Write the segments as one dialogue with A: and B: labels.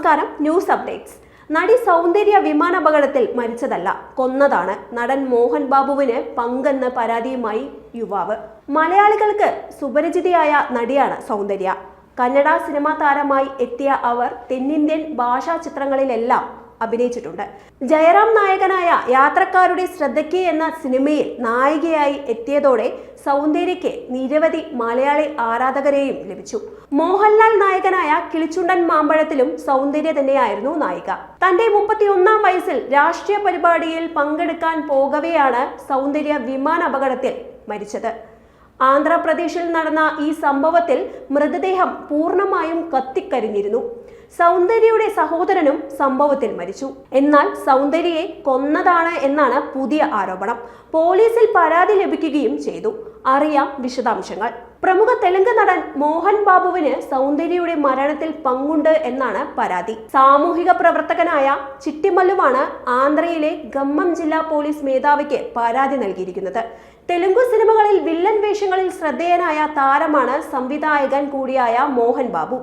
A: നമസ്കാരം, news updates. നടി സൗന്ദര്യ വിമാനാപകടത്തിൽ മരിച്ചതല്ല, കൊന്നതാണ്. നടൻ മോഹൻ ബാബുവിന് പങ്കെന്ന പരാതിയുമായി യുവാവ്. മലയാളികൾക്ക് സുപരിചിതയായ നടിയാണ് സൗന്ദര്യ. കന്നഡ സിനിമാ താരമായി എത്തിയ അവർ തെന്നിന്ത്യൻ ഭാഷാ ചിത്രങ്ങളിലെല്ലാം അഭിനയിച്ചിട്ടുണ്ട്. ജയറാം നായകനായ യാത്രക്കാരുടെ ശ്രദ്ധയ്ക്ക് എന്ന സിനിമയിൽ നായികയായി എത്തിയതോടെ സൗന്ദര്യയ്ക്ക് നിരവധി മലയാളി ആരാധകരെയും ലഭിച്ചു. മോഹൻലാൽ നായകനായ കിളിച്ചുണ്ടൻ മാമ്പഴത്തിലും സൗന്ദര്യ തന്നെയായിരുന്നു നായിക. തന്റെ 31-ാം വയസ്സിൽ രാഷ്ട്രീയ പരിപാടിയിൽ പങ്കെടുക്കാൻ പോകവെയാണ് സൗന്ദര്യ വിമാനാപകടത്തിൽ മരിച്ചത്. ആന്ധ്രാപ്രദേശിൽ നടന്ന ഈ സംഭവത്തിൽ മൃതദേഹം പൂർണ്ണമായും കത്തിക്കരിഞ്ഞിരുന്നു. സൗന്ദര്യയുടെ സഹോദരനും സംഭവത്തിൽ മരിച്ചു. എന്നാൽ സൗന്ദര്യയെ കൊന്നതാണ് എന്നാണ് പുതിയ ആരോപണം. പോലീസിൽ പരാതി ലഭിക്കുകയും ചെയ്തു. അറിയാം വിശദാംശങ്ങൾ. പ്രമുഖ തെലുങ്ക് നടൻ മോഹൻ ബാബുവിന് സൗന്ദര്യയുടെ മരണത്തിൽ പങ്കുണ്ട് എന്നാണ് പരാതി. സാമൂഹിക പ്രവർത്തകനായ ചിട്ടിമല്ലുവാണ് ആന്ധ്രയിലെ ഖമ്മം ജില്ലാ പോലീസ് മേധാവിക്ക് പരാതി നൽകിയിരിക്കുന്നത്. തെലുങ്കു സിനിമകളിൽ വില്ലൻ വേഷങ്ങളിൽ ശ്രദ്ധേയനായ താരമാണ് സംവിധായകൻ കൂടിയായ മോഹൻ ബാബു.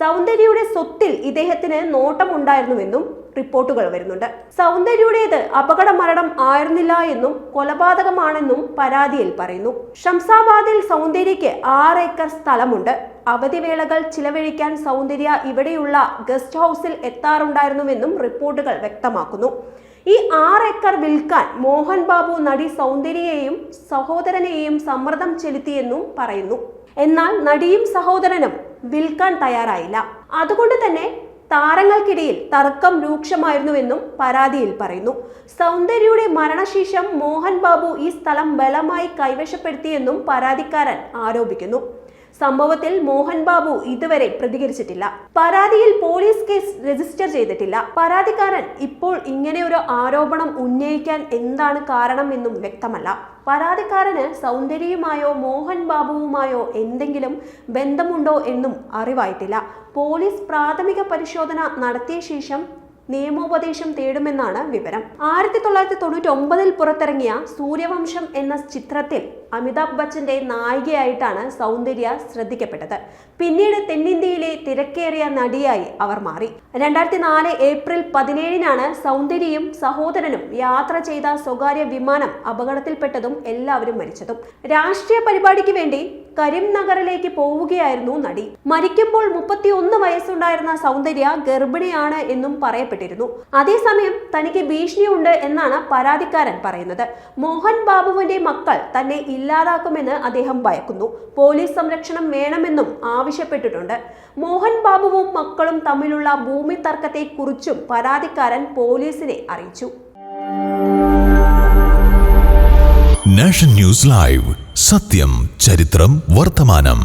A: സൗന്ദര്യയുടെ സ്വത്തിൽ ഇദ്ദേഹത്തിന് നോട്ടമുണ്ടായിരുന്നുവെന്നും റിപ്പോർട്ടുകൾ വരുന്നുണ്ട്. സൗന്ദര്യയുടേത് അപകട മരണം ആയിരുന്നില്ല എന്നും കൊലപാതകമാണെന്നും പരാതിയിൽ പറയുന്നു. ശംസാബാദിൽ സൗന്ദര്യയ്ക്ക് 6 ഏക്കർ സ്ഥലമുണ്ട്. അവധിവേളകൾ ചിലവഴിക്കാൻ സൗന്ദര്യ ഇവിടെയുള്ള ഗസ്റ്റ് ഹൗസിൽ എത്താറുണ്ടായിരുന്നുവെന്നും റിപ്പോർട്ടുകൾ വ്യക്തമാക്കുന്നു. ഈ 6 ഏക്കർ വിൽക്കാൻ മോഹൻ ബാബു നടി സൗന്ദര്യയെയും സഹോദരനെയും സമ്മർദ്ദം ചെലുത്തിയെന്നും പറയുന്നു. എന്നാൽ നടിയും സഹോദരനും വിൽക്കാൻ തയ്യാറായില്ല. അതുകൊണ്ട് തന്നെ താരങ്ങൾക്കിടയിൽ തർക്കം രൂക്ഷമായിരുന്നുവെന്നും പരാതിയിൽ പറയുന്നു. സൗന്ദര്യയുടെ മരണശേഷം മോഹൻ ബാബു ഈ സ്ഥലം ബലമായി കൈവശപ്പെടുത്തിയെന്നും പരാതിക്കാരൻ ആരോപിക്കുന്നു. സംഭവത്തിൽ മോഹൻ ബാബു ഇതുവരെ പ്രതികരിച്ചിട്ടില്ല. പരാതിയിൽ പോലീസ് കേസ് രജിസ്റ്റർ ചെയ്തിട്ടില്ല. പരാതിക്കാരൻ ഇപ്പോൾ ഇങ്ങനെ ഒരു ആരോപണം ഉന്നയിക്കാൻ എന്താണ് കാരണം എന്നും വ്യക്തമല്ല. പരാതിക്കാരന് സൗന്ദര്യയുമായോ മോഹൻ ബാബുവുമായോ എന്തെങ്കിലും ബന്ധമുണ്ടോ എന്നും അറിവായിട്ടില്ല. പോലീസ് പ്രാഥമിക പരിശോധന നടത്തിയ ശേഷം നിയമോപദേശം തേടുമെന്നാണ് വിവരം. 1999-ൽ പുറത്തിറങ്ങിയ സൂര്യവംശം എന്ന ചിത്രത്തിൽ അമിതാഭ് ബച്ചന്റെ നായികയായിട്ടാണ് സൗന്ദര്യ ശ്രദ്ധിക്കപ്പെട്ടത്. പിന്നീട് തെന്നിന്ത്യയിലെ തിരക്കേറിയ നടിയായി അവർ മാറി. 2004 ഏപ്രിൽ 17-നാണ് സൗന്ദര്യയും സഹോദരനും യാത്ര ചെയ്ത സ്വകാര്യ വിമാനം അപകടത്തിൽപ്പെട്ടതും എല്ലാവരും മരിച്ചതും. രാഷ്ട്രീയ പരിപാടിക്ക് വേണ്ടി കരിംനഗറിലേക്ക് പോവുകയായിരുന്നു നടി. മരിക്കുമ്പോൾ 31 വയസ്സുണ്ടായിരുന്ന സൗന്ദര്യ ഗർഭിണിയാണ് എന്നും പറയപ്പെട്ടിരുന്നു. അതേസമയം തനിക്ക് ഭീഷണിയുണ്ട് എന്നാണ് പരാതിക്കാരൻ പറയുന്നത്. മോഹൻ ബാബുവിന്റെ മക്കൾ തന്നെ ഇല്ലാതാക്കുമെന്ന് അദ്ദേഹം ഭയക്കുന്നു. പോലീസ് സംരക്ഷണം വേണമെന്നും ആവശ്യപ്പെട്ടിട്ടുണ്ട്. മോഹൻ ബാബുവും മക്കളും തമ്മിലുള്ള ഭൂമി തർക്കത്തെക്കുറിച്ചും പരാതിക്കാരൻ പോലീസിനെ അറിയിച്ചു.
B: നാഷൻ ന്യൂസ് ലൈവ്, സത്യം, ചരിത്രം, വർത്തമാനം.